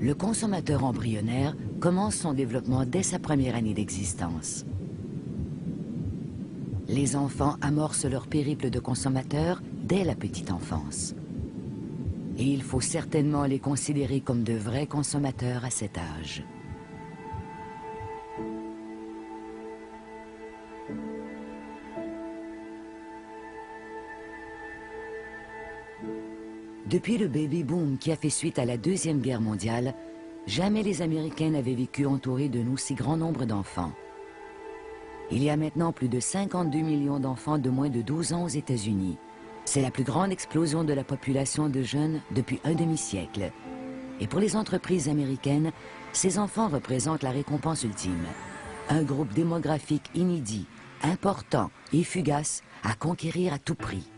Le consommateur embryonnaire commence son développement dès sa première année d'existence. Les enfants amorcent leur périple de consommateur dès la petite enfance. Et il faut certainement les considérer comme de vrais consommateurs à cet âge. Depuis le baby-boom qui a fait suite à la Deuxième Guerre mondiale, jamais les Américains n'avaient vécu entourés d'un aussi grand nombre d'enfants. Il y a maintenant plus de 52 millions d'enfants de moins de 12 ans aux États-Unis. C'est la plus grande explosion de la population de jeunes depuis un demi-siècle. Et pour les entreprises américaines, ces enfants représentent la récompense ultime. Un groupe démographique inédit, important et fugace à conquérir à tout prix.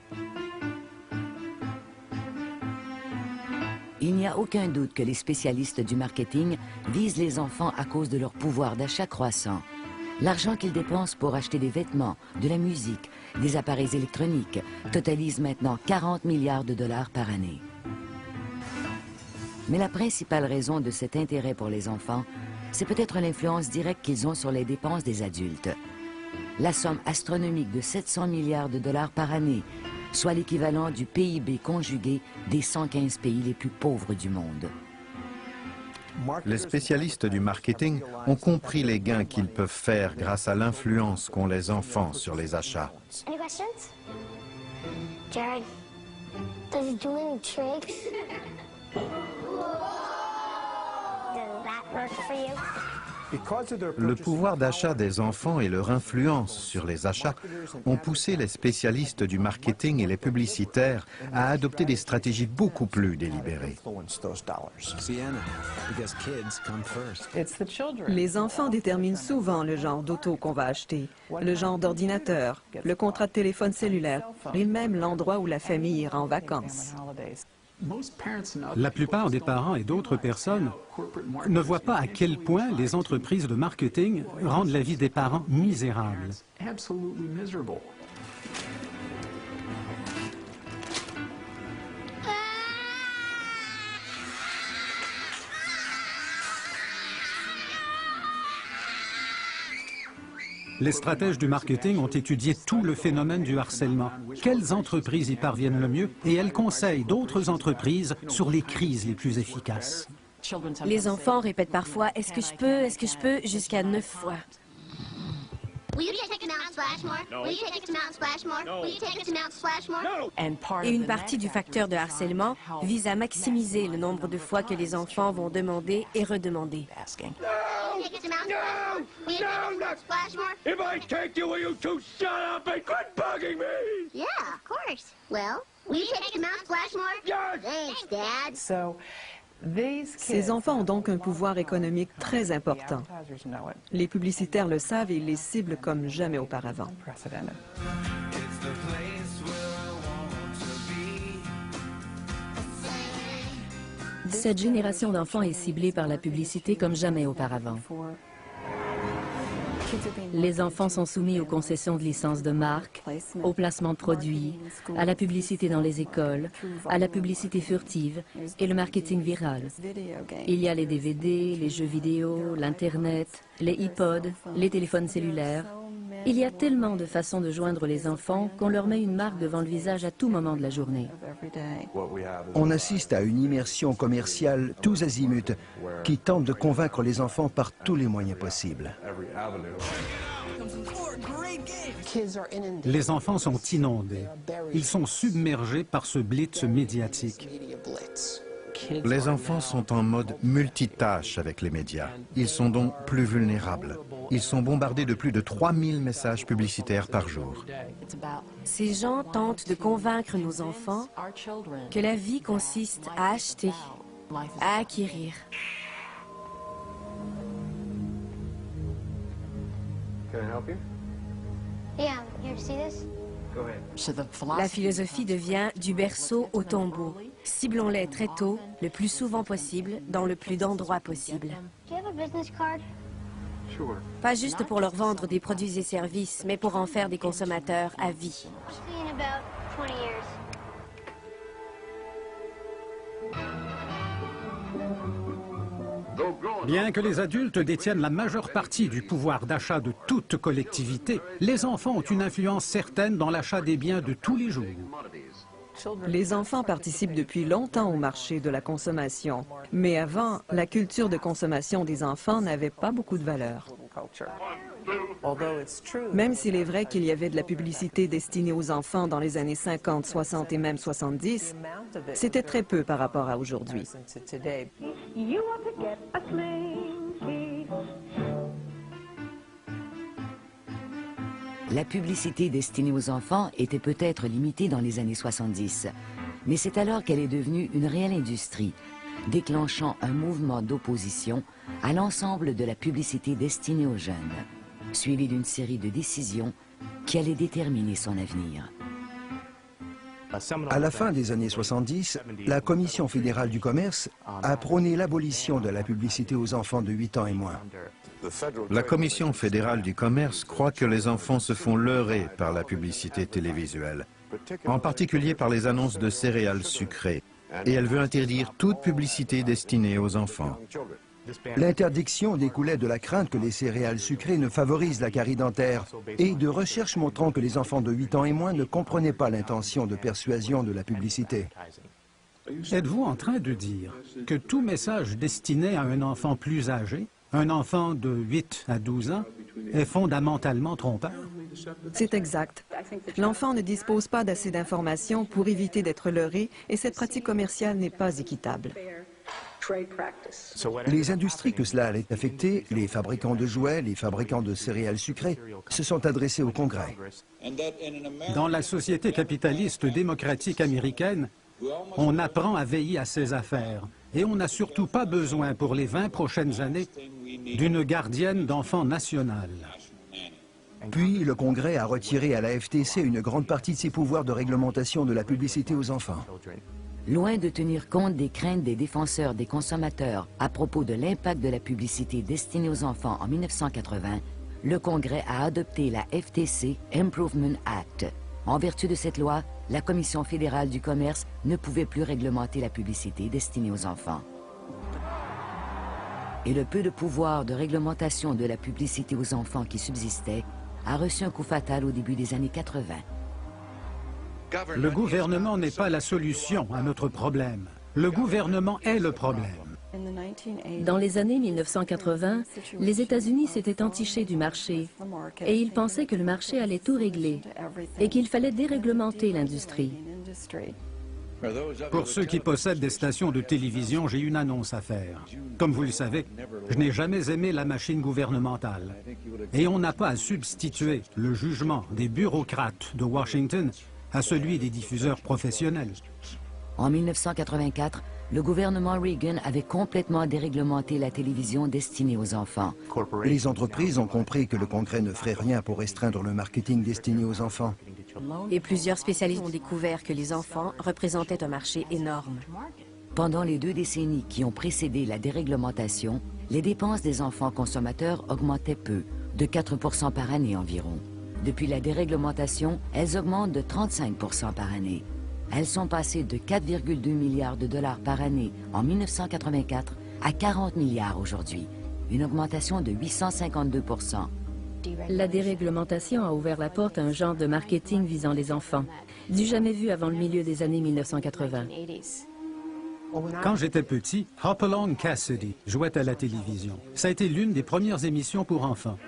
Il n'y a aucun doute que les spécialistes du marketing visent les enfants à cause de leur pouvoir d'achat croissant. L'argent qu'ils dépensent pour acheter des vêtements, de la musique, des appareils électroniques totalise maintenant 40 milliards de dollars par année. Mais la principale raison de cet intérêt pour les enfants, c'est peut-être l'influence directe qu'ils ont sur les dépenses des adultes. La somme astronomique de 700 milliards de dollars par année, soit l'équivalent du PIB conjugué des 115 pays les plus pauvres du monde. Les spécialistes du marketing ont compris les gains qu'ils peuvent faire grâce à l'influence qu'ont les enfants sur les achats. Any questions? Jared, does he do any tricks? Does that work for you? Le pouvoir d'achat des enfants et leur influence sur les achats ont poussé les spécialistes du marketing et les publicitaires à adopter des stratégies beaucoup plus délibérées. Les enfants déterminent souvent le genre d'auto qu'on va acheter, le genre d'ordinateur, le contrat de téléphone cellulaire et même l'endroit où la famille ira en vacances. La plupart des parents et d'autres personnes ne voient pas à quel point les entreprises de marketing rendent la vie des parents misérable. Les stratèges du marketing ont étudié tout le phénomène du harcèlement. Quelles entreprises y parviennent le mieux? Et elles conseillent d'autres entreprises sur les crises les plus efficaces. Les enfants répètent parfois « Est-ce que je peux ?» jusqu'à 9 fois. Et une partie du facteur de harcèlement vise à maximiser le nombre de fois que les enfants vont demander et redemander. Ces enfants ont donc un pouvoir économique très important. Les publicitaires le savent et ils les ciblent comme jamais auparavant. Cette génération d'enfants est ciblée par la publicité comme jamais auparavant. Les enfants sont soumis aux concessions de licences de marque, au placement de produits, à la publicité dans les écoles, à la publicité furtive et le marketing viral. Il y a les DVD, les jeux vidéo, l'Internet, les iPods, les téléphones cellulaires. Il y a tellement de façons de joindre les enfants qu'on leur met une marque devant le visage à tout moment de la journée. On assiste à une immersion commerciale tous azimuts qui tente de convaincre les enfants par tous les moyens possibles. Les enfants sont inondés. Ils sont submergés par ce blitz médiatique. Les enfants sont en mode multitâche avec les médias. Ils sont donc plus vulnérables. Ils sont bombardés de plus de 3000 messages publicitaires par jour. Ces gens tentent de convaincre nos enfants que la vie consiste à acheter, à acquérir. La philosophie devient du berceau au tombeau. Ciblons-les très tôt, le plus souvent possible, dans le plus d'endroits possible. Pas juste pour leur vendre des produits et services, mais pour en faire des consommateurs à vie. Bien que les adultes détiennent la majeure partie du pouvoir d'achat de toute collectivité, les enfants ont une influence certaine dans l'achat des biens de tous les jours. Les enfants participent depuis longtemps au marché de la consommation. Mais avant, la culture de consommation des enfants n'avait pas beaucoup de valeur. Même s'il est vrai qu'il y avait de la publicité destinée aux enfants dans les années 50, 60 et même 70, c'était très peu par rapport à aujourd'hui. La publicité destinée aux enfants était peut-être limitée dans les années 70, mais c'est alors qu'elle est devenue une réelle industrie, déclenchant un mouvement d'opposition à l'ensemble de la publicité destinée aux jeunes, suivi d'une série de décisions qui allaient déterminer son avenir. À la fin des années 70, la Commission fédérale du commerce a prôné l'abolition de la publicité aux enfants de 8 ans et moins. La Commission fédérale du commerce croit que les enfants se font leurrer par la publicité télévisuelle, en particulier par les annonces de céréales sucrées, et elle veut interdire toute publicité destinée aux enfants. L'interdiction découlait de la crainte que les céréales sucrées ne favorisent la carie dentaire et de recherches montrant que les enfants de 8 ans et moins ne comprenaient pas l'intention de persuasion de la publicité. Êtes-vous en train de dire que tout message destiné à un enfant plus âgé, un enfant de 8 à 12 ans, est fondamentalement trompeur? C'est exact. L'enfant ne dispose pas d'assez d'informations pour éviter d'être leurré et cette pratique commerciale n'est pas équitable. Les industries que cela allait affecter, les fabricants de jouets, les fabricants de céréales sucrées, se sont adressés au Congrès. Dans la société capitaliste démocratique américaine, on apprend à veiller à ses affaires. Et on n'a surtout pas besoin pour les 20 prochaines années d'une gardienne d'enfants nationale. Puis le Congrès a retiré à la FTC une grande partie de ses pouvoirs de réglementation de la publicité aux enfants. Loin de tenir compte des craintes des défenseurs des consommateurs à propos de l'impact de la publicité destinée aux enfants en 1980, le Congrès a adopté la FTC Improvement Act. En vertu de cette loi, la Commission fédérale du commerce ne pouvait plus réglementer la publicité destinée aux enfants. Et le peu de pouvoir de réglementation de la publicité aux enfants qui subsistait a reçu un coup fatal au début des années 80. Le gouvernement n'est pas la solution à notre problème. Le gouvernement est le problème. Dans les années 1980, les États-Unis s'étaient entichés du marché et ils pensaient que le marché allait tout régler et qu'il fallait déréglementer l'industrie. Pour ceux qui possèdent des stations de télévision, j'ai une annonce à faire. Comme vous le savez, je n'ai jamais aimé la machine gouvernementale. Et on n'a pas à substituer le jugement des bureaucrates de Washington à celui des diffuseurs professionnels. En 1984, le gouvernement Reagan avait complètement déréglementé la télévision destinée aux enfants. Les entreprises ont compris que le Congrès ne ferait rien pour restreindre le marketing destiné aux enfants. Et plusieurs spécialistes ont découvert que les enfants représentaient un marché énorme. Pendant les 2 décennies qui ont précédé la déréglementation, les dépenses des enfants consommateurs augmentaient peu, de 4% par année environ. Depuis la déréglementation, elles augmentent de 35% par année. Elles sont passées de 4,2 milliards de dollars par année en 1984 à 40 milliards aujourd'hui, une augmentation de 852%. La déréglementation a ouvert la porte à un genre de marketing visant les enfants, du jamais vu avant le milieu des années 1980. Quand j'étais petit, Hopalong Cassidy jouait à la télévision. Ça a été l'une des premières émissions pour enfants.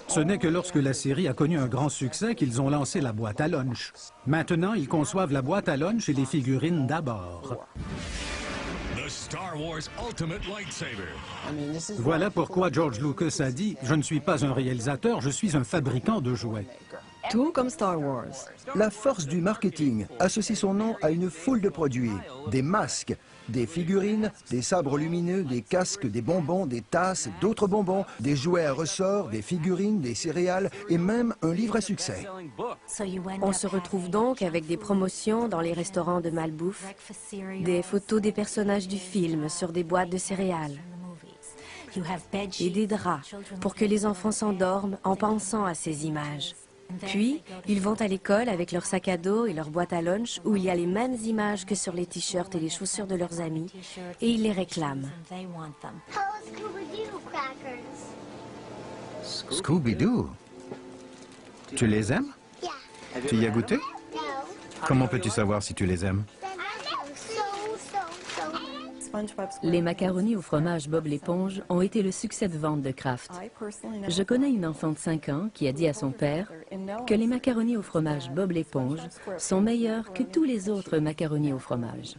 Ce n'est que lorsque la série a connu un grand succès qu'ils ont lancé la boîte à lunch. Maintenant, ils conçoivent la boîte à lunch et les figurines d'abord. Voilà pourquoi George Lucas a dit « Je ne suis pas un réalisateur, je suis un fabricant de jouets ». Tout comme Star Wars. La force du marketing associe son nom à une foule de produits, des masques, des figurines, des sabres lumineux, des casques, des bonbons, des tasses, d'autres bonbons, des jouets à ressort, des figurines, des céréales et même un livre à succès. On se retrouve donc avec des promotions dans les restaurants de malbouffe, des photos des personnages du film sur des boîtes de céréales et des draps pour que les enfants s'endorment en pensant à ces images. Puis, ils vont à l'école avec leur sac à dos et leur boîte à lunch où il y a les mêmes images que sur les t-shirts et les chaussures de leurs amis, et ils les réclament. Hello, Scooby-Doo crackers. Scooby-Doo. Tu les aimes? Yeah. Tu y as goûté? No. Comment peux-tu savoir si tu les aimes? Then so. Les macaronis au fromage Bob l'éponge ont été le succès de vente de Kraft. Je connais une enfant de 5 ans qui a dit à son père que les macaronis au fromage Bob l'éponge sont meilleurs que tous les autres macaronis au fromage.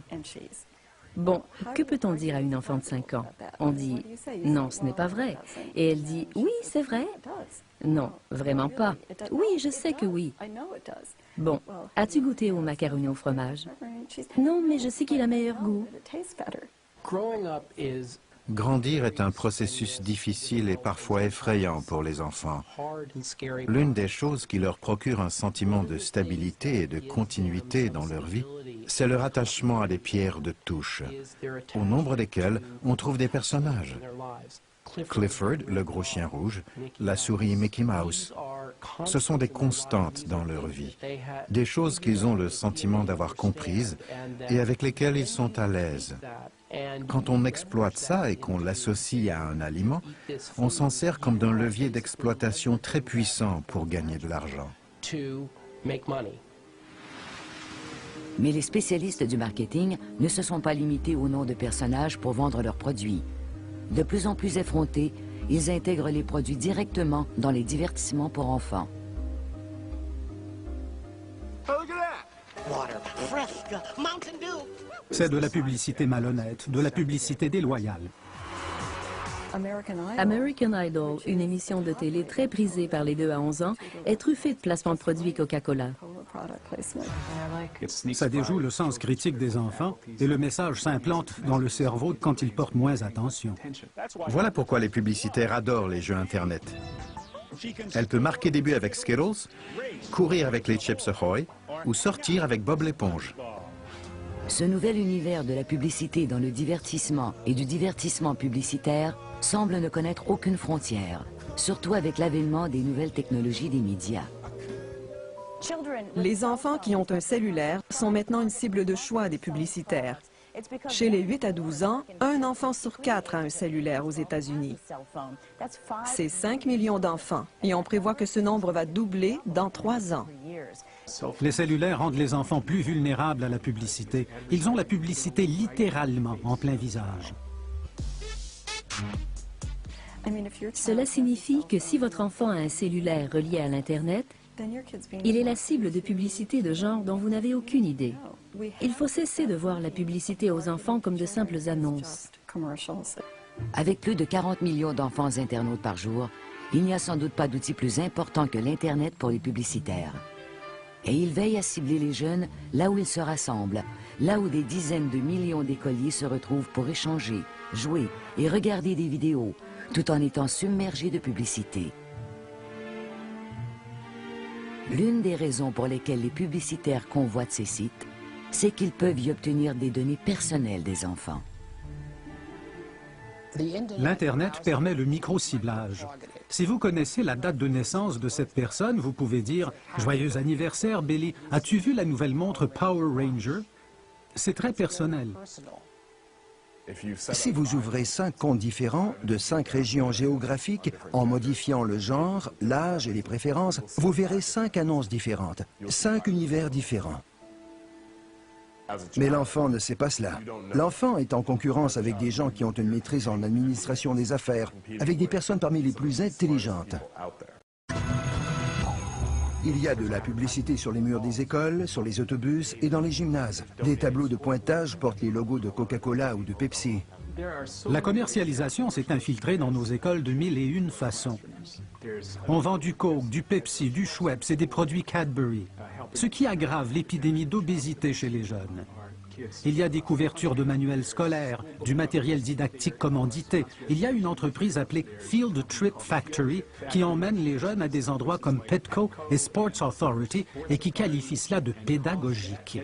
Bon, que peut-on dire à une enfant de 5 ans? On dit « Non, ce n'est pas vrai ». Et elle dit « Oui, c'est vrai ». Non, vraiment pas. Oui, je sais que oui. Bon, as-tu goûté au macaroni au fromage? Non, mais je sais qu'il a meilleur goût. Grandir est un processus difficile et parfois effrayant pour les enfants. L'une des choses qui leur procure un sentiment de stabilité et de continuité dans leur vie, c'est leur attachement à des pierres de touche, au nombre desquelles on trouve des personnages. Clifford, le gros chien rouge, la souris Mickey Mouse. Ce sont des constantes dans leur vie, des choses qu'ils ont le sentiment d'avoir comprises et avec lesquelles ils sont à l'aise. Quand on exploite ça et qu'on l'associe à un aliment, on s'en sert comme d'un levier d'exploitation très puissant pour gagner de l'argent. Mais les spécialistes du marketing ne se sont pas limités au nom de personnages pour vendre leurs produits. De plus en plus effrontés, ils intègrent les produits directement dans les divertissements pour enfants. C'est de la publicité malhonnête, de la publicité déloyale. American Idol, une émission de télé très prisée par les 2 à 11 ans, est truffée de placements de produits Coca-Cola. Ça déjoue le sens critique des enfants et le message s'implante dans le cerveau quand ils portent moins attention. Voilà pourquoi les publicitaires adorent les jeux Internet. Elle peut marquer des buts avec Skittles, courir avec les Chips Ahoy ou sortir avec Bob l'éponge. Ce nouvel univers de la publicité dans le divertissement et du divertissement publicitaire semble ne connaître aucune frontière, surtout avec l'avènement des nouvelles technologies des médias. Les enfants qui ont un cellulaire sont maintenant une cible de choix des publicitaires. Chez les 8 à 12 ans, un enfant sur 4 a un cellulaire aux États-Unis. C'est 5 millions d'enfants et on prévoit que ce nombre va doubler dans 3 ans. Les cellulaires rendent les enfants plus vulnérables à la publicité. Ils ont la publicité littéralement en plein visage. Cela signifie que si votre enfant a un cellulaire relié à l'Internet, il est la cible de publicité de genre dont vous n'avez aucune idée. Il faut cesser de voir la publicité aux enfants comme de simples annonces. Avec plus de 40 millions d'enfants internautes par jour, il n'y a sans doute pas d'outil plus important que l'Internet pour les publicitaires. Et ils veillent à cibler les jeunes là où ils se rassemblent, là où des dizaines de millions d'écoliers se retrouvent pour échanger, jouer et regarder des vidéos, tout en étant submergés de publicité. L'une des raisons pour lesquelles les publicitaires convoitent ces sites, c'est qu'ils peuvent y obtenir des données personnelles des enfants. L'Internet permet le micro-ciblage. Si vous connaissez la date de naissance de cette personne, vous pouvez dire « Joyeux anniversaire, Billy, as-tu vu la nouvelle montre Power Ranger ?» C'est très personnel. Si vous ouvrez 5 comptes différents de 5 régions géographiques en modifiant le genre, l'âge et les préférences, vous verrez 5 annonces différentes, 5 univers différents. Mais l'enfant ne sait pas cela. L'enfant est en concurrence avec des gens qui ont une maîtrise en administration des affaires, avec des personnes parmi les plus intelligentes. Il y a de la publicité sur les murs des écoles, sur les autobus et dans les gymnases. Des tableaux de pointage portent les logos de Coca-Cola ou de Pepsi. La commercialisation s'est infiltrée dans nos écoles de 1001 façons. On vend du Coke, du Pepsi, du Schweppes et des produits Cadbury, ce qui aggrave l'épidémie d'obésité chez les jeunes. Il y a des couvertures de manuels scolaires, du matériel didactique commandité. Il y a une entreprise appelée Field Trip Factory qui emmène les jeunes à des endroits comme Petco et Sports Authority et qui qualifie cela de pédagogique.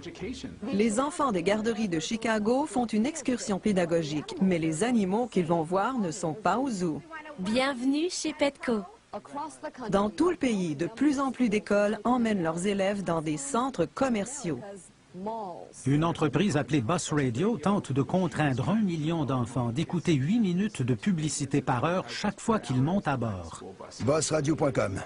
Les enfants des garderies de Chicago font une excursion pédagogique, mais les animaux qu'ils vont voir ne sont pas au zoo. Bienvenue chez Petco. Dans tout le pays, de plus en plus d'écoles emmènent leurs élèves dans des centres commerciaux. Une entreprise appelée Boss Radio tente de contraindre 1 million d'enfants d'écouter 8 minutes de publicité par heure chaque fois qu'ils montent à bord. Bossradio.com.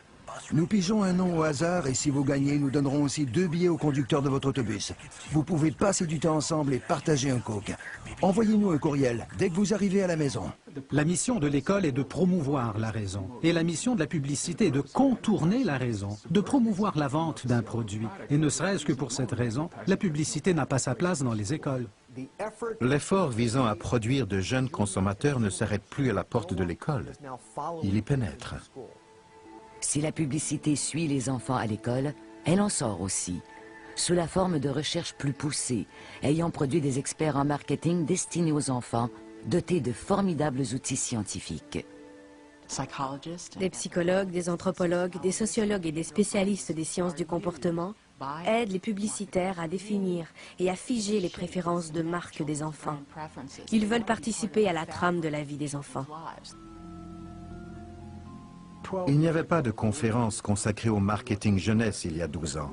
Nous pigeons un nom au hasard et si vous gagnez, nous donnerons aussi 2 billets au conducteur de votre autobus. Vous pouvez passer du temps ensemble et partager un coke. Envoyez-nous un courriel dès que vous arrivez à la maison. La mission de l'école est de promouvoir la raison. Et la mission de la publicité est de contourner la raison, de promouvoir la vente d'un produit. Et ne serait-ce que pour cette raison, la publicité n'a pas sa place dans les écoles. L'effort visant à produire de jeunes consommateurs ne s'arrête plus à la porte de l'école. Il y pénètre. Si la publicité suit les enfants à l'école, elle en sort aussi, sous la forme de recherches plus poussées, ayant produit des experts en marketing destinés aux enfants, dotés de formidables outils scientifiques. Des psychologues, des anthropologues, des sociologues et des spécialistes des sciences du comportement aident les publicitaires à définir et à figer les préférences de marque des enfants. Ils veulent participer à la trame de la vie des enfants. Il n'y avait pas de conférence consacrée au marketing jeunesse il y a 12 ans.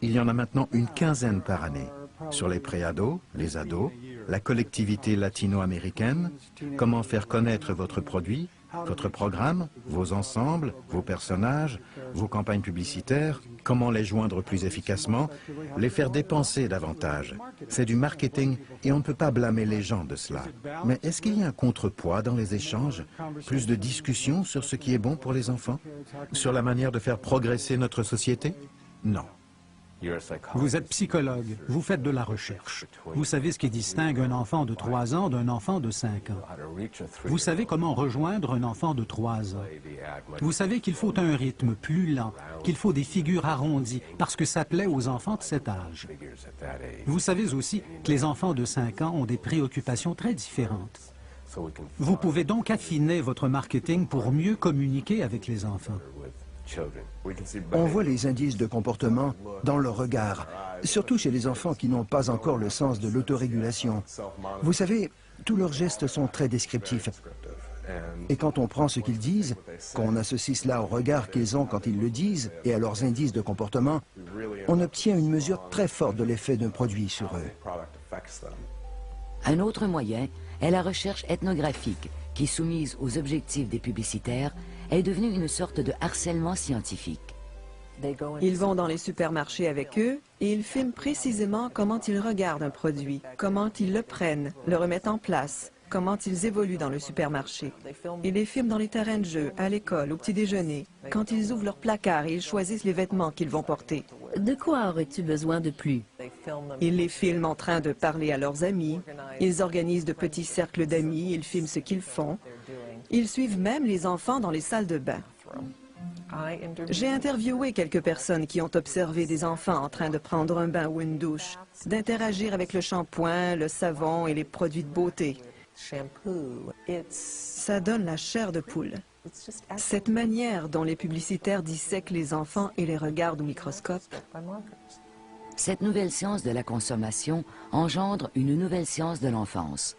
Il y en a maintenant une quinzaine par année. Sur les préados, les ados, la collectivité latino-américaine, comment faire connaître votre produit, votre programme, vos ensembles, vos personnages, vos campagnes publicitaires, comment les joindre plus efficacement, les faire dépenser davantage. C'est du marketing et on ne peut pas blâmer les gens de cela. Mais est-ce qu'il y a un contrepoids dans les échanges? Plus de discussions sur ce qui est bon pour les enfants? Sur la manière de faire progresser notre société? Non. Vous êtes psychologue, vous faites de la recherche. Vous savez ce qui distingue un enfant de 3 ans d'un enfant de 5 ans. Vous savez comment rejoindre un enfant de 3 ans. Vous savez qu'il faut un rythme plus lent, qu'il faut des figures arrondies, parce que ça plaît aux enfants de cet âge. Vous savez aussi que les enfants de 5 ans ont des préoccupations très différentes. Vous pouvez donc affiner votre marketing pour mieux communiquer avec les enfants. On voit les indices de comportement dans leur regard, surtout chez les enfants qui n'ont pas encore le sens de l'autorégulation. Vous savez, tous leurs gestes sont très descriptifs. Et quand on prend ce qu'ils disent, qu'on associe cela au regard qu'ils ont quand ils le disent et à leurs indices de comportement, on obtient une mesure très forte de l'effet d'un produit sur eux. Un autre moyen est la recherche ethnographique, qui, soumise aux objectifs des publicitaires, est devenue une sorte de harcèlement scientifique. Ils vont dans les supermarchés avec eux et ils filment précisément comment ils regardent un produit, comment ils le prennent, le remettent en place, comment ils évoluent dans le supermarché. Ils les filment dans les terrains de jeu, à l'école, au petit déjeuner, quand ils ouvrent leur placard et ils choisissent les vêtements qu'ils vont porter. De quoi aurais-tu besoin de plus? Ils les filment en train de parler à leurs amis, ils organisent de petits cercles d'amis, ils filment ce qu'ils font. Ils suivent même les enfants dans les salles de bain. J'ai interviewé quelques personnes qui ont observé des enfants en train de prendre un bain ou une douche, d'interagir avec le shampoing, le savon et les produits de beauté. Ça donne la chair de poule. Cette manière dont les publicitaires dissèquent les enfants et les regardent au microscope. Cette nouvelle science de la consommation engendre une nouvelle science de l'enfance.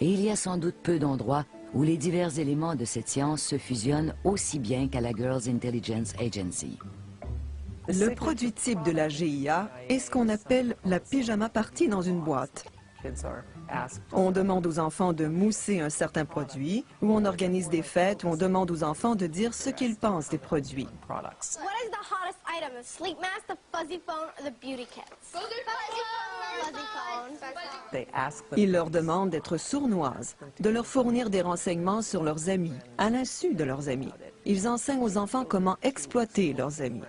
Et il y a sans doute peu d'endroits où les divers éléments de cette science se fusionnent aussi bien qu'à la Girls Intelligence Agency. Le produit type de la GIA est ce qu'on appelle la pyjama party dans une boîte. On demande aux enfants de mousser un certain produit, ou on organise des fêtes où on demande aux enfants de dire ce qu'ils pensent des produits. What is the hottest item? The sleep mask, the fuzzy phone, or the beauty kits? Fuzzy phone. Ils leur demandent d'être sournoises, de leur fournir des renseignements sur leurs amis, à l'insu de leurs amis. Ils enseignent aux enfants comment exploiter leurs amis.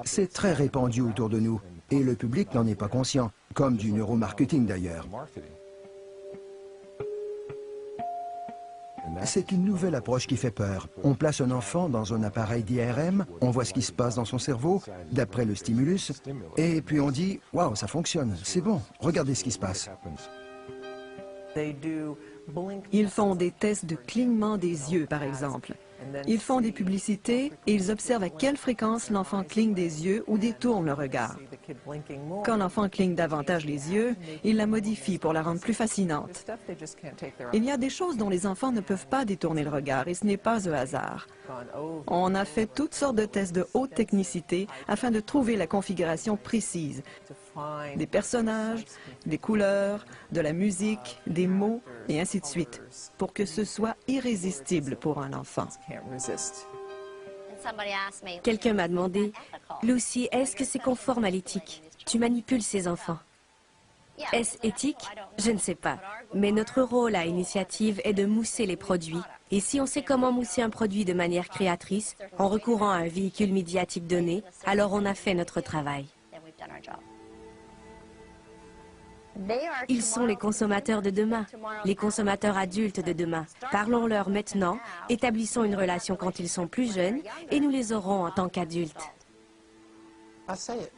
C'est très répandu autour de nous et le public n'en est pas conscient, comme du neuromarketing d'ailleurs. C'est une nouvelle approche qui fait peur. On place un enfant dans un appareil d'IRM, on voit ce qui se passe dans son cerveau, d'après le stimulus, et puis on dit « Waouh, ça fonctionne, c'est bon, regardez ce qui se passe ». Ils font des tests de clignement des yeux, par exemple. Ils font des publicités et ils observent à quelle fréquence l'enfant cligne des yeux ou détourne le regard. Quand l'enfant cligne davantage les yeux, ils la modifient pour la rendre plus fascinante. Il y a des choses dont les enfants ne peuvent pas détourner le regard et ce n'est pas un hasard. On a fait toutes sortes de tests de haute technicité afin de trouver la configuration précise des personnages, des couleurs, de la musique, des mots et ainsi de suite, pour que ce soit irrésistible pour un enfant. Quelqu'un m'a demandé, « Lucy, est-ce que c'est conforme à l'éthique? Tu manipules ces enfants. » Est-ce éthique? Je ne sais pas. Mais notre rôle à Initiative est de mousser les produits. Et si on sait comment mousser un produit de manière créatrice, en recourant à un véhicule médiatique donné, alors on a fait notre travail. Ils sont les consommateurs de demain, les consommateurs adultes de demain. Parlons-leur maintenant, établissons une relation quand ils sont plus jeunes et nous les aurons en tant qu'adultes.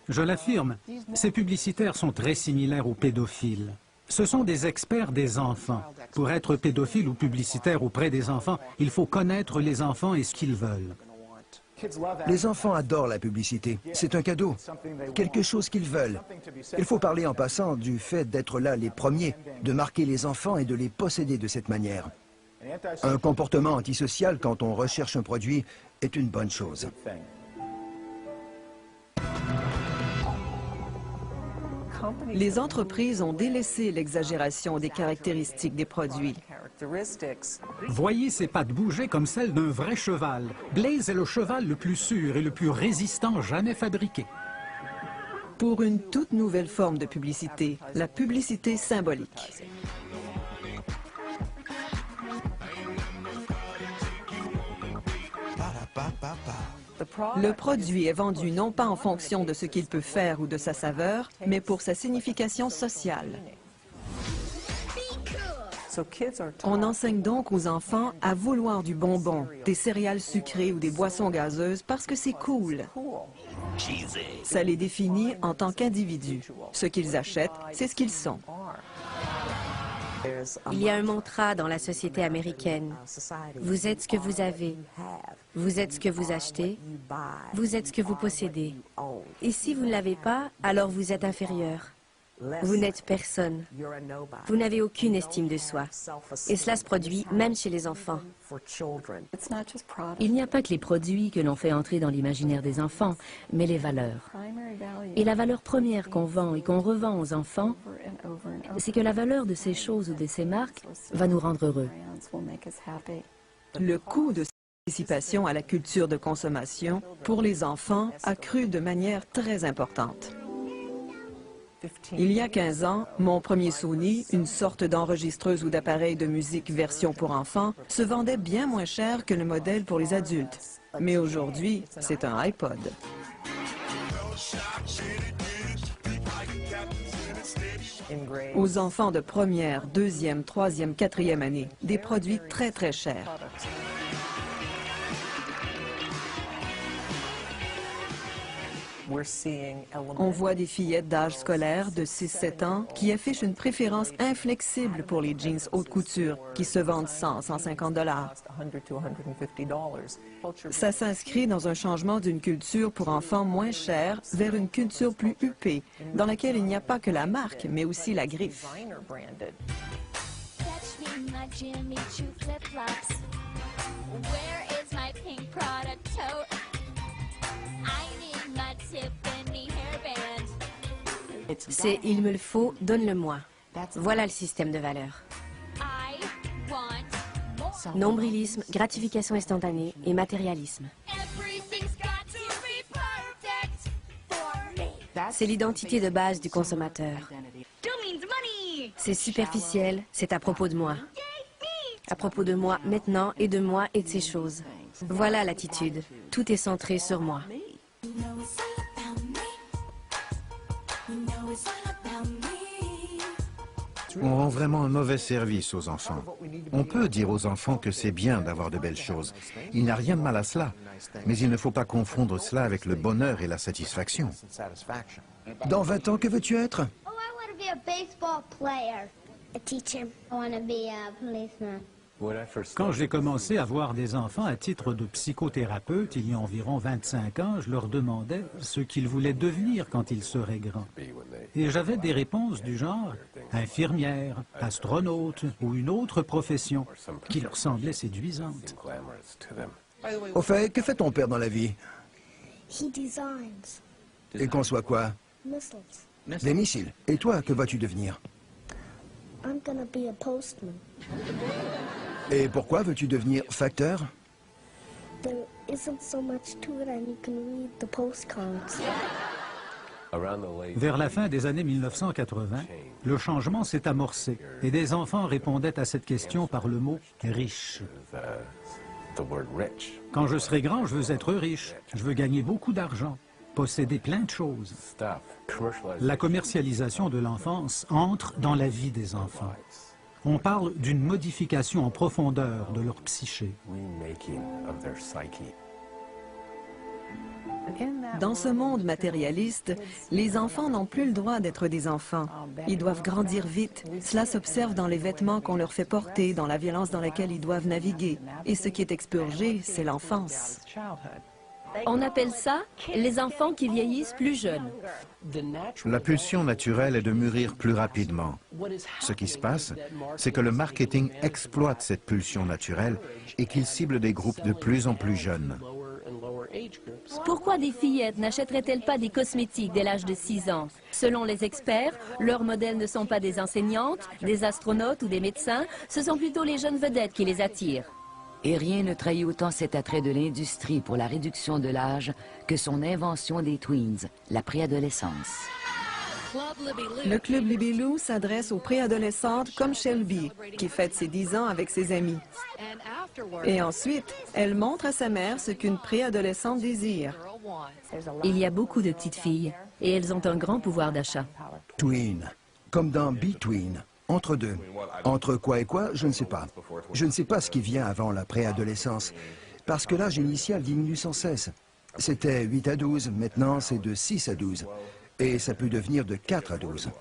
Je l'affirme, ces publicitaires sont très similaires aux pédophiles. Ce sont des experts des enfants. Pour être pédophile ou publicitaire auprès des enfants, il faut connaître les enfants et ce qu'ils veulent. Les enfants adorent la publicité. C'est un cadeau, quelque chose qu'ils veulent. Il faut parler en passant du fait d'être là les premiers, de marquer les enfants et de les posséder de cette manière. Un comportement antisocial quand on recherche un produit est une bonne chose. Les entreprises ont délaissé l'exagération des caractéristiques des produits. Voyez ses pattes bouger comme celles d'un vrai cheval. Blaze est le cheval le plus sûr et le plus résistant jamais fabriqué. Pour une toute nouvelle forme de publicité, la publicité symbolique. Le produit est vendu non pas en fonction de ce qu'il peut faire ou de sa saveur, mais pour sa signification sociale. On enseigne donc aux enfants à vouloir du bonbon, des céréales sucrées ou des boissons gazeuses parce que c'est cool. Ça les définit en tant qu'individus. Ce qu'ils achètent, c'est ce qu'ils sont. Il y a un mantra dans la société américaine. Vous êtes ce que vous avez. Vous êtes ce que vous achetez. Vous êtes ce que vous possédez. Et si vous ne l'avez pas, alors vous êtes inférieur. Vous n'êtes personne. Vous n'avez aucune estime de soi. Et cela se produit même chez les enfants. Il n'y a pas que les produits que l'on fait entrer dans l'imaginaire des enfants, mais les valeurs. Et la valeur première qu'on vend et qu'on revend aux enfants, c'est que la valeur de ces choses ou de ces marques va nous rendre heureux. Le coût de participation à la culture de consommation pour les enfants a cru de manière très importante. Il y a 15 ans, mon premier Sony, une sorte d'enregistreuse ou d'appareil de musique version pour enfants, se vendait bien moins cher que le modèle pour les adultes. Mais aujourd'hui, c'est un iPod. Aux enfants de première, deuxième, troisième, quatrième année, des produits très très chers. On voit des fillettes d'âge scolaire de 6-7 ans qui affichent une préférence inflexible pour les jeans haute couture qui se vendent 100-150 $. Ça s'inscrit dans un changement d'une culture pour enfants moins chère vers une culture plus huppée, dans laquelle il n'y a pas que la marque, mais aussi la griffe. C'est « il me le faut, donne-le-moi ». Voilà le système de valeurs. Nombrilisme, gratification instantanée et matérialisme. C'est l'identité de base du consommateur. C'est superficiel, c'est à propos de moi. À propos de moi maintenant et de moi et de ces choses. Voilà l'attitude. Tout est centré sur moi. On rend vraiment un mauvais service aux enfants. On peut dire aux enfants que c'est bien d'avoir de belles choses. Il n'y a rien de mal à cela. Mais il ne faut pas confondre cela avec le bonheur et la satisfaction. Dans 20 ans, que veux-tu être? Oh, I want to be a baseball player. A teacher. I want to be a policeman. Quand j'ai commencé à voir des enfants à titre de psychothérapeute, il y a environ 25 ans, je leur demandais ce qu'ils voulaient devenir quand ils seraient grands. Et j'avais des réponses du genre infirmière, astronaute ou une autre profession qui leur semblait séduisante. Au fait, que fait ton père dans la vie? He designs Et qu'on soit quoi? missiles. Des missiles. Et toi, que vas-tu devenir? I'm gonna be a postman. Et pourquoi veux-tu devenir facteur? There isn't so much to it and you can read the postcards. Vers la fin des années 1980, le changement s'est amorcé et des enfants répondaient à cette question par le mot « riche ». Quand je serai grand, je veux être riche, je veux gagner beaucoup d'argent, posséder plein de choses. La commercialisation de l'enfance entre dans la vie des enfants. On parle d'une modification en profondeur de leur psyché. Dans ce monde matérialiste, les enfants n'ont plus le droit d'être des enfants. Ils doivent grandir vite. Cela s'observe dans les vêtements qu'on leur fait porter, dans la violence dans laquelle ils doivent naviguer. Et ce qui est expurgé, c'est l'enfance. On appelle ça les enfants qui vieillissent plus jeunes. La pulsion naturelle est de mûrir plus rapidement. Ce qui se passe, c'est que le marketing exploite cette pulsion naturelle et qu'il cible des groupes de plus en plus jeunes. Pourquoi des fillettes n'achèteraient-elles pas des cosmétiques dès l'âge de 6 ans? Selon les experts, leurs modèles ne sont pas des enseignantes, des astronautes ou des médecins, ce sont plutôt les jeunes vedettes qui les attirent. Et rien ne trahit autant cet attrait de l'industrie pour la réduction de l'âge que son invention des tweens, la préadolescence. Le Club Libby Lou s'adresse aux préadolescentes comme Shelby, qui fête ses 10 ans avec ses amis. Et ensuite, elle montre à sa mère ce qu'une préadolescente désire. Il y a beaucoup de petites filles et elles ont un grand pouvoir d'achat. Tween, comme dans Between, entre deux. Entre quoi et quoi, je ne sais pas. Je ne sais pas ce qui vient avant la préadolescence, parce que l'âge initial diminue sans cesse. C'était 8 à 12, maintenant c'est de 6 à 12. Et ça peut devenir de 4 à 12.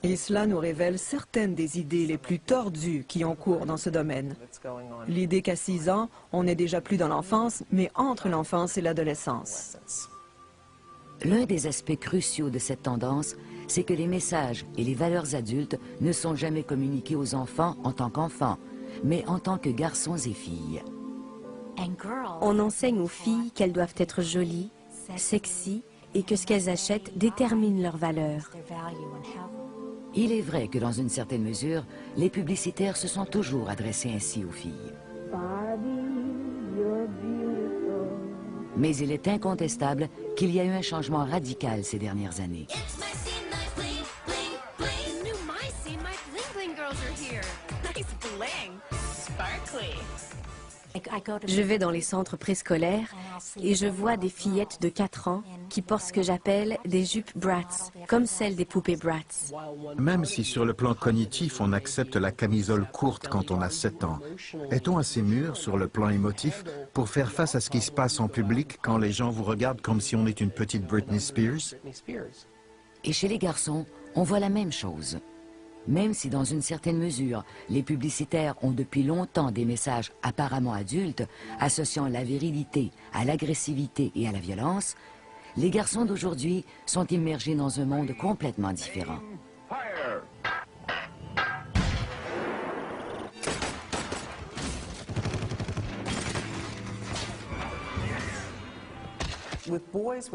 Et cela nous révèle certaines des idées les plus tordues qui ont cours dans ce domaine. L'idée qu'à 6 ans, on n'est déjà plus dans l'enfance, mais entre l'enfance et l'adolescence. L'un des aspects cruciaux de cette tendance, c'est que les messages et les valeurs adultes ne sont jamais communiqués aux enfants en tant qu'enfants, mais en tant que garçons et filles. On enseigne aux filles qu'elles doivent être jolies, sexy, et que ce qu'elles achètent détermine leur valeur. Il est vrai que dans une certaine mesure, les publicitaires se sont toujours adressés ainsi aux filles. Mais il est incontestable qu'il y a eu un changement radical ces dernières années. Je vais dans les centres préscolaires et je vois des fillettes de 4 ans qui portent ce que j'appelle des jupes Bratz, comme celles des poupées Bratz. Même si sur le plan cognitif, on accepte la camisole courte quand on a 7 ans, est-on assez mûr sur le plan émotif pour faire face à ce qui se passe en public quand les gens vous regardent comme si on est une petite Britney Spears? Et chez les garçons, on voit la même chose. Même si dans une certaine mesure, les publicitaires ont depuis longtemps des messages apparemment adultes, associant la virilité à l'agressivité et à la violence, les garçons d'aujourd'hui sont immergés dans un monde complètement différent.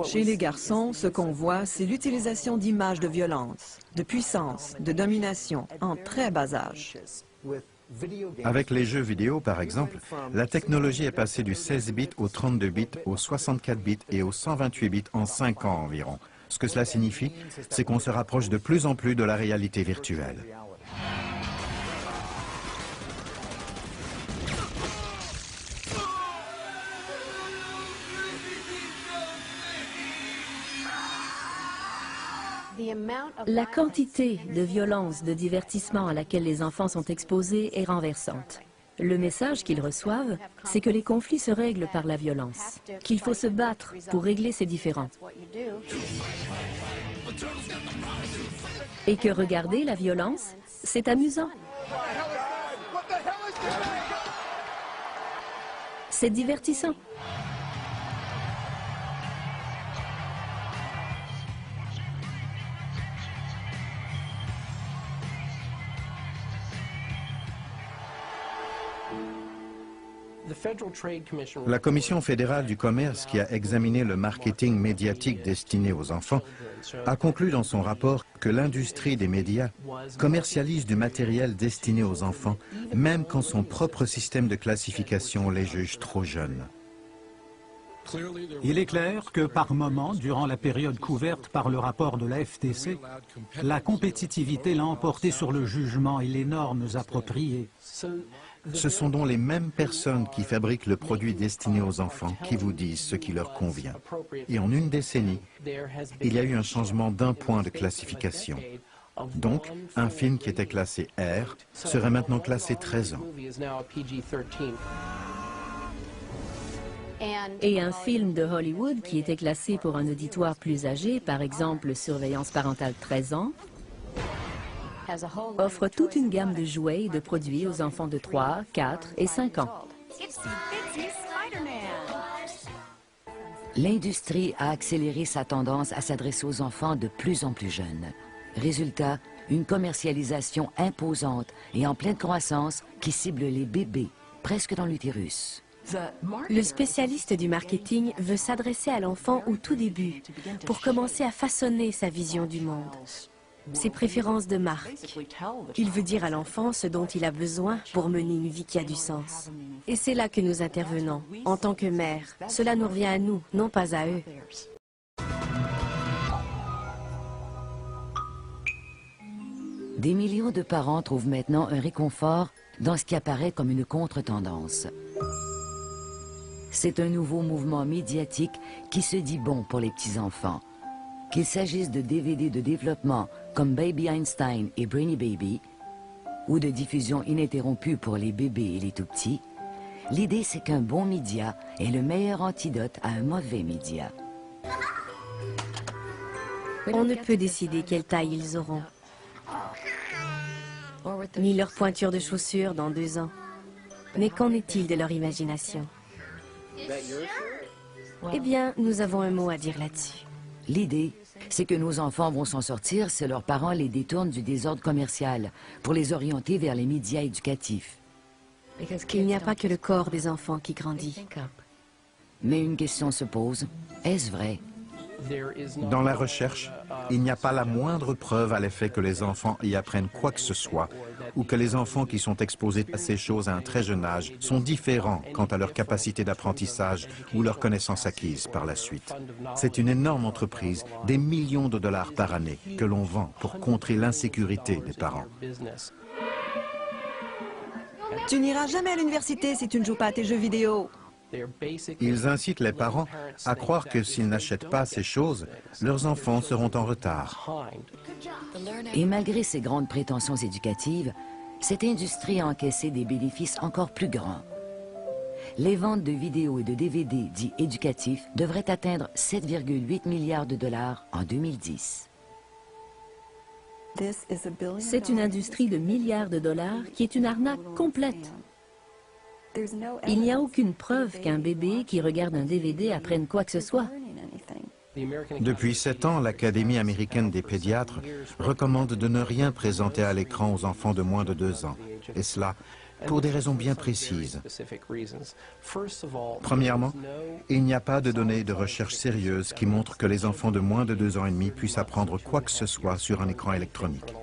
Chez les garçons, ce qu'on voit, c'est l'utilisation d'images de violence, de puissance, de domination, en très bas âge. Avec les jeux vidéo, par exemple, la technologie est passée du 16 bits au 32 bits, au 64 bits et au 128 bits en 5 ans environ. Ce que cela signifie, c'est qu'on se rapproche de plus en plus de la réalité virtuelle. La quantité de violence, de divertissement à laquelle les enfants sont exposés est renversante. Le message qu'ils reçoivent, c'est que les conflits se règlent par la violence, qu'il faut se battre pour régler ces différends. Et que regarder la violence, c'est amusant. C'est divertissant. La Commission fédérale du commerce, qui a examiné le marketing médiatique destiné aux enfants, a conclu dans son rapport que l'industrie des médias commercialise du matériel destiné aux enfants, même quand son propre système de classification les juge trop jeunes. Il est clair que par moment, durant la période couverte par le rapport de la FTC, la compétitivité l'a emporté sur le jugement et les normes appropriées. Ce sont donc les mêmes personnes qui fabriquent le produit destiné aux enfants qui vous disent ce qui leur convient. Et en une décennie, il y a eu un changement d'1 point de classification. Donc, un film qui était classé R serait maintenant classé 13 ans. Et un film de Hollywood qui était classé pour un auditoire plus âgé, par exemple surveillance parentale 13 ans, offre toute une gamme de jouets et de produits aux enfants de 3, 4 et 5 ans. L'industrie a accéléré sa tendance à s'adresser aux enfants de plus en plus jeunes. Résultat, une commercialisation imposante et en pleine croissance qui cible les bébés, presque dans l'utérus. Le spécialiste du marketing veut s'adresser à l'enfant au tout début pour commencer à façonner sa vision du monde, ses préférences de marque. Il veut dire à l'enfant ce dont il a besoin pour mener une vie qui a du sens. Et c'est là que nous intervenons. En tant que mère, cela nous revient à nous, non pas à eux. Des millions de parents trouvent maintenant un réconfort dans ce qui apparaît comme une contre-tendance. C'est un nouveau mouvement médiatique qui se dit bon pour les petits-enfants. Qu'il s'agisse de DVD de développement comme Baby Einstein et Brainy Baby, ou de diffusion ininterrompue pour les bébés et les tout-petits, l'idée c'est qu'un bon média est le meilleur antidote à un mauvais média. On ne peut décider quelle taille ils auront, ni leur pointure de chaussures dans 2 ans. Mais qu'en est-il de leur imagination? Eh bien, nous avons un mot à dire là-dessus. L'idée, c'est que nos enfants vont s'en sortir si leurs parents les détournent du désordre commercial pour les orienter vers les médias éducatifs. Il n'y a pas que le corps des enfants qui grandit. Mais une question se pose, est-ce vrai? Dans la recherche, il n'y a pas la moindre preuve à l'effet que les enfants y apprennent quoi que ce soit, ou que les enfants qui sont exposés à ces choses à un très jeune âge sont différents quant à leur capacité d'apprentissage ou leur connaissance acquise par la suite. C'est une énorme entreprise, des millions de dollars par année, que l'on vend pour contrer l'insécurité des parents. Tu n'iras jamais à l'université si tu ne joues pas à tes jeux vidéo. Ils incitent les parents à croire que s'ils n'achètent pas ces choses, leurs enfants seront en retard. Et malgré ses grandes prétentions éducatives, cette industrie a encaissé des bénéfices encore plus grands. Les ventes de vidéos et de DVD dits éducatifs devraient atteindre 7,8 milliards de dollars en 2010. C'est une industrie de milliards de dollars qui est une arnaque complète. Il n'y a aucune preuve qu'un bébé qui regarde un DVD apprenne quoi que ce soit. Depuis 7 ans, l'Académie américaine des pédiatres recommande de ne rien présenter à l'écran aux enfants de moins de 2 ans. Et cela pour des raisons bien précises. Premièrement, il n'y a pas de données de recherche sérieuses qui montrent que les enfants de moins de 2 ans et demi puissent apprendre quoi que ce soit sur un écran électronique.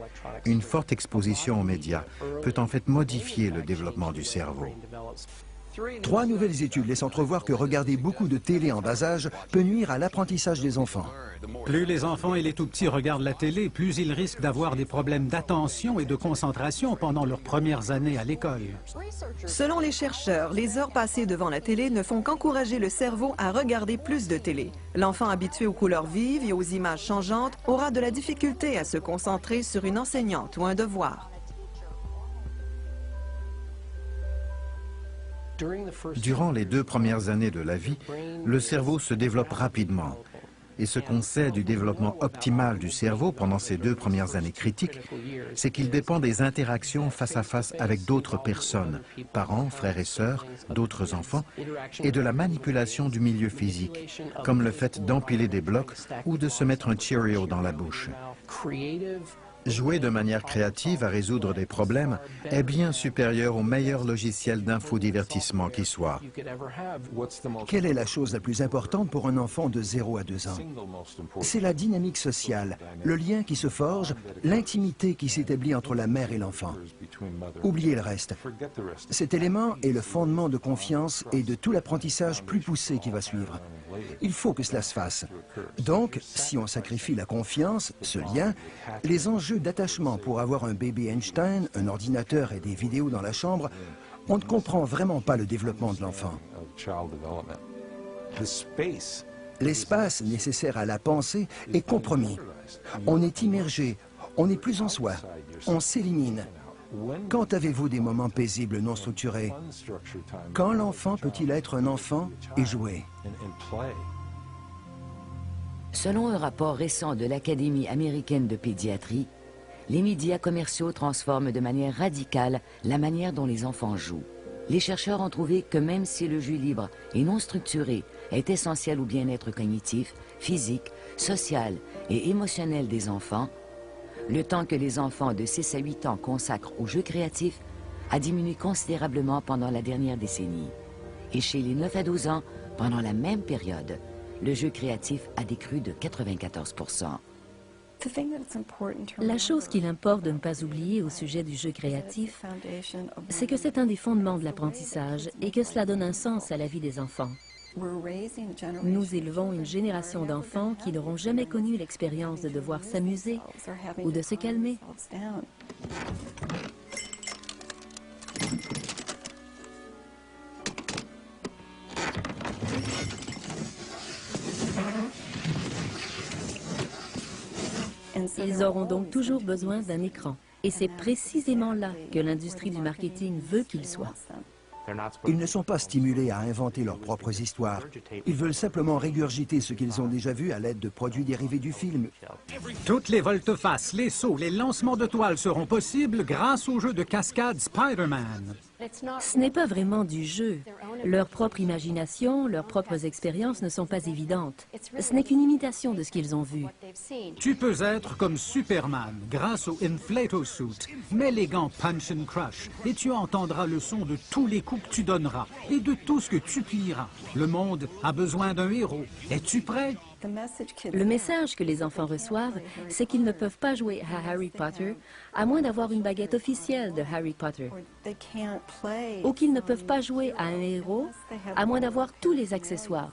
Une forte exposition aux médias peut en fait modifier le développement du cerveau. 3 nouvelles études laissent entrevoir que regarder beaucoup de télé en bas âge peut nuire à l'apprentissage des enfants. Plus les enfants et les tout-petits regardent la télé, plus ils risquent d'avoir des problèmes d'attention et de concentration pendant leurs premières années à l'école. Selon les chercheurs, les heures passées devant la télé ne font qu'encourager le cerveau à regarder plus de télé. L'enfant habitué aux couleurs vives et aux images changeantes aura de la difficulté à se concentrer sur une enseignante ou un devoir. Durant les 2 premières années de la vie, le cerveau se développe rapidement. Et ce qu'on sait du développement optimal du cerveau pendant ces 2 premières années critiques, c'est qu'il dépend des interactions face à face avec d'autres personnes, parents, frères et sœurs, d'autres enfants, et de la manipulation du milieu physique, comme le fait d'empiler des blocs ou de se mettre un Cheerio dans la bouche. Jouer de manière créative à résoudre des problèmes est bien supérieur au meilleur logiciel d'infodivertissement qui soit. Quelle est la chose la plus importante pour un enfant de 0 à 2 ans? C'est la dynamique sociale, le lien qui se forge, l'intimité qui s'établit entre la mère et l'enfant. Oubliez le reste. Cet élément est le fondement de confiance et de tout l'apprentissage plus poussé qui va suivre. Il faut que cela se fasse. Donc, si on sacrifie la confiance, ce lien, les enjeux d'attachement pour avoir un bébé Einstein, un ordinateur et des vidéos dans la chambre, on ne comprend vraiment pas le développement de l'enfant. L'espace nécessaire à la pensée est compromis. On est immergé, on n'est plus en soi, on s'élimine. Quand avez-vous des moments paisibles non structurés? Quand l'enfant peut-il être un enfant et jouer? Selon un rapport récent de l'Académie américaine de pédiatrie, les médias commerciaux transforment de manière radicale la manière dont les enfants jouent. Les chercheurs ont trouvé que même si le jeu libre et non structuré est essentiel au bien-être cognitif, physique, social et émotionnel des enfants, le temps que les enfants de 6 à 8 ans consacrent aux jeux créatifs a diminué considérablement pendant la dernière décennie. Et chez les 9 à 12 ans, pendant la même période, le jeu créatif a décru de 94%. La chose qu'il importe de ne pas oublier au sujet du jeu créatif, c'est que c'est un des fondements de l'apprentissage et que cela donne un sens à la vie des enfants. Nous élevons une génération d'enfants qui n'auront jamais connu l'expérience de devoir s'amuser ou de se calmer. Ils auront donc toujours besoin d'un écran. Et c'est précisément là que l'industrie du marketing veut qu'ils soient. Ils ne sont pas stimulés à inventer leurs propres histoires. Ils veulent simplement régurgiter ce qu'ils ont déjà vu à l'aide de produits dérivés du film. Toutes les volte-face, les sauts, les lancements de toiles seront possibles grâce au jeu de cascade Spider-Man. Ce n'est pas vraiment du jeu. Leur propre imagination, leurs propres expériences ne sont pas évidentes. Ce n'est qu'une imitation de ce qu'ils ont vu. Tu peux être comme Superman grâce au Inflato-Suit. Mets les gants Punch and Crush et tu entendras le son de tous les coups que tu donneras et de tout ce que tu plieras. Le monde a besoin d'un héros. Es-tu prêt? Le message que les enfants reçoivent, c'est qu'ils ne peuvent pas jouer à Harry Potter à moins d'avoir une baguette officielle de Harry Potter. Ou qu'ils ne peuvent pas jouer à un héros à moins d'avoir tous les accessoires.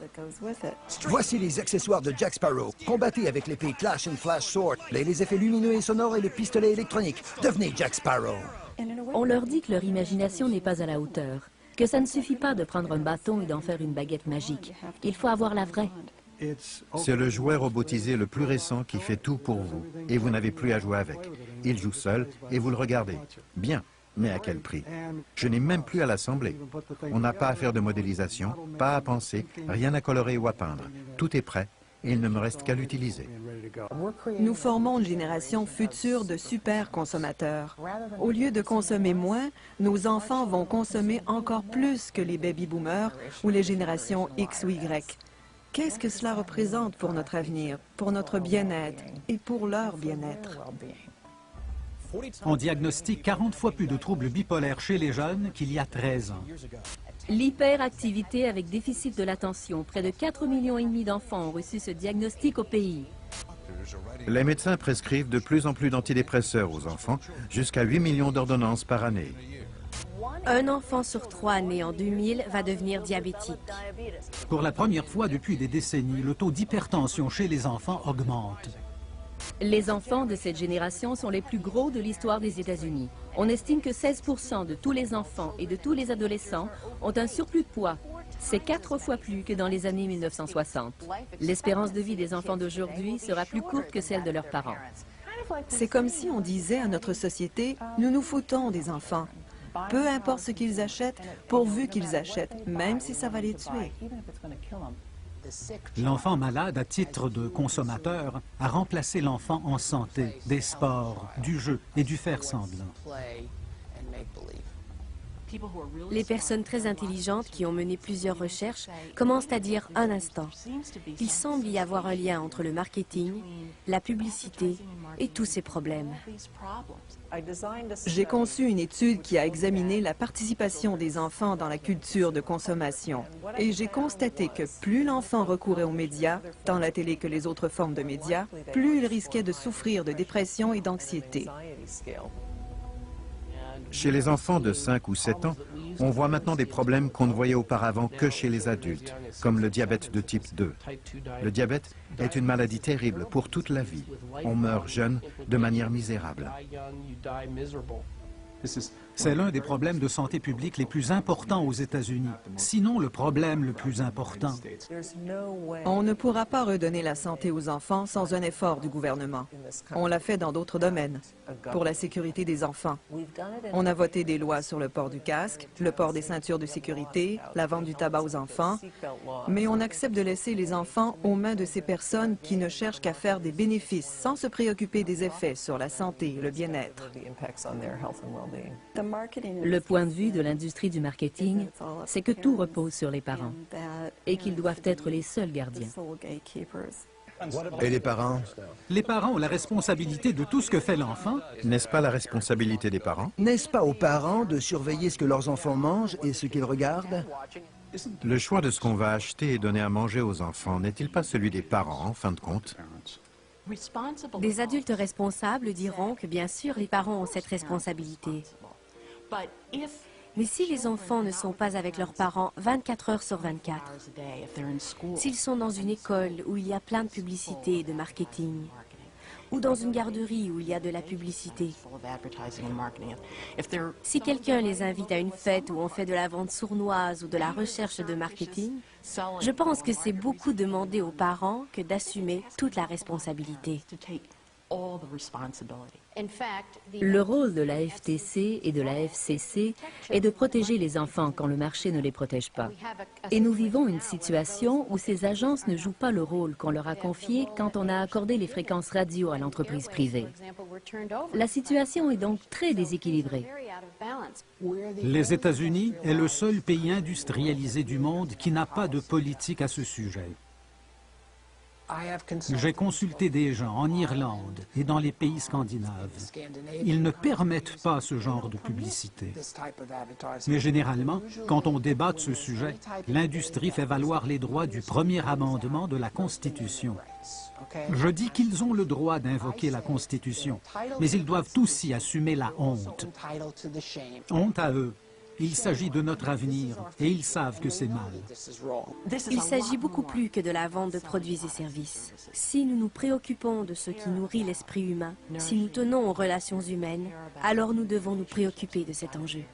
Voici les accessoires de Jack Sparrow. Combattez avec l'épée Clash and Flash Sword, les effets lumineux et sonores et le pistolet électronique. Devenez Jack Sparrow. On leur dit que leur imagination n'est pas à la hauteur, que ça ne suffit pas de prendre un bâton et d'en faire une baguette magique. Il faut avoir la vraie. C'est le jouet robotisé le plus récent qui fait tout pour vous, et vous n'avez plus à jouer avec. Il joue seul, et vous le regardez. Bien, mais à quel prix? Je n'ai même plus à l'assembler. On n'a pas à faire de modélisation, pas à penser, rien à colorer ou à peindre. Tout est prêt, et il ne me reste qu'à l'utiliser. Nous formons une génération future de super consommateurs. Au lieu de consommer moins, nos enfants vont consommer encore plus que les baby-boomers ou les générations X ou Y. Qu'est-ce que cela représente pour notre avenir, pour notre bien-être et pour leur bien-être? On diagnostique 40 fois plus de troubles bipolaires chez les jeunes qu'il y a 13 ans. L'hyperactivité avec déficit de l'attention. Près de 4,5 millions d'enfants ont reçu ce diagnostic au pays. Les médecins prescrivent de plus en plus d'antidépresseurs aux enfants, jusqu'à 8 millions d'ordonnances par année. Un enfant sur 3 né en 2000 va devenir diabétique. Pour la première fois depuis des décennies, le taux d'hypertension chez les enfants augmente. Les enfants de cette génération sont les plus gros de l'histoire des États-Unis. On estime que 16% de tous les enfants et de tous les adolescents ont un surplus de poids. C'est 4 fois plus que dans les années 1960. L'espérance de vie des enfants d'aujourd'hui sera plus courte que celle de leurs parents. C'est comme si on disait à notre société, nous nous foutons des enfants. Peu importe ce qu'ils achètent, pourvu qu'ils achètent, même si ça va les tuer. L'enfant malade, à titre de consommateur, a remplacé l'enfant en santé, des sports, du jeu et du faire semblant. Les personnes très intelligentes qui ont mené plusieurs recherches commencent à dire un instant. Il semble y avoir un lien entre le marketing, la publicité et tous ces problèmes. J'ai conçu une étude qui a examiné la participation des enfants dans la culture de consommation. Et j'ai constaté que plus l'enfant recourait aux médias, tant la télé que les autres formes de médias, plus il risquait de souffrir de dépression et d'anxiété. Chez les enfants de 5 ou 7 ans, on voit maintenant des problèmes qu'on ne voyait auparavant que chez les adultes, comme le diabète de type 2. Le diabète est une maladie terrible pour toute la vie. On meurt jeune de manière misérable. C'est l'un des problèmes de santé publique les plus importants aux États-Unis, sinon le problème le plus important. On ne pourra pas redonner la santé aux enfants sans un effort du gouvernement. On l'a fait dans d'autres domaines, pour la sécurité des enfants. On a voté des lois sur le port du casque, le port des ceintures de sécurité, la vente du tabac aux enfants, mais on accepte de laisser les enfants aux mains de ces personnes qui ne cherchent qu'à faire des bénéfices sans se préoccuper des effets sur la santé et le bien-être. Le point de vue de l'industrie du marketing, c'est que tout repose sur les parents et qu'ils doivent être les seuls gardiens. Et les parents? Les parents ont la responsabilité de tout ce que fait l'enfant. N'est-ce pas la responsabilité des parents? N'est-ce pas aux parents de surveiller ce que leurs enfants mangent et ce qu'ils regardent? Le choix de ce qu'on va acheter et donner à manger aux enfants n'est-il pas celui des parents, en fin de compte? Des adultes responsables diront que bien sûr les parents ont cette responsabilité. Mais si les enfants ne sont pas avec leurs parents 24 heures sur 24, s'ils sont dans une école où il y a plein de publicité et de marketing, ou dans une garderie où il y a de la publicité, si quelqu'un les invite à une fête où on fait de la vente sournoise ou de la recherche de marketing, je pense que c'est beaucoup demander aux parents que d'assumer toute la responsabilité. Le rôle de la FTC et de la FCC est de protéger les enfants quand le marché ne les protège pas. Et nous vivons une situation où ces agences ne jouent pas le rôle qu'on leur a confié quand on a accordé les fréquences radio à l'entreprise privée. La situation est donc très déséquilibrée. Les États-Unis est le seul pays industrialisé du monde qui n'a pas de politique à ce sujet. J'ai consulté des gens en Irlande et dans les pays scandinaves. Ils ne permettent pas ce genre de publicité. Mais généralement, quand on débat de ce sujet, l'industrie fait valoir les droits du premier amendement de la Constitution. Je dis qu'ils ont le droit d'invoquer la Constitution, mais ils doivent aussi assumer la honte. Honte à eux. Il s'agit de notre avenir et ils savent que c'est mal. Il s'agit beaucoup plus que de la vente de produits et services. Si nous nous préoccupons de ce qui nourrit l'esprit humain, si nous tenons aux relations humaines, alors nous devons nous préoccuper de cet enjeu.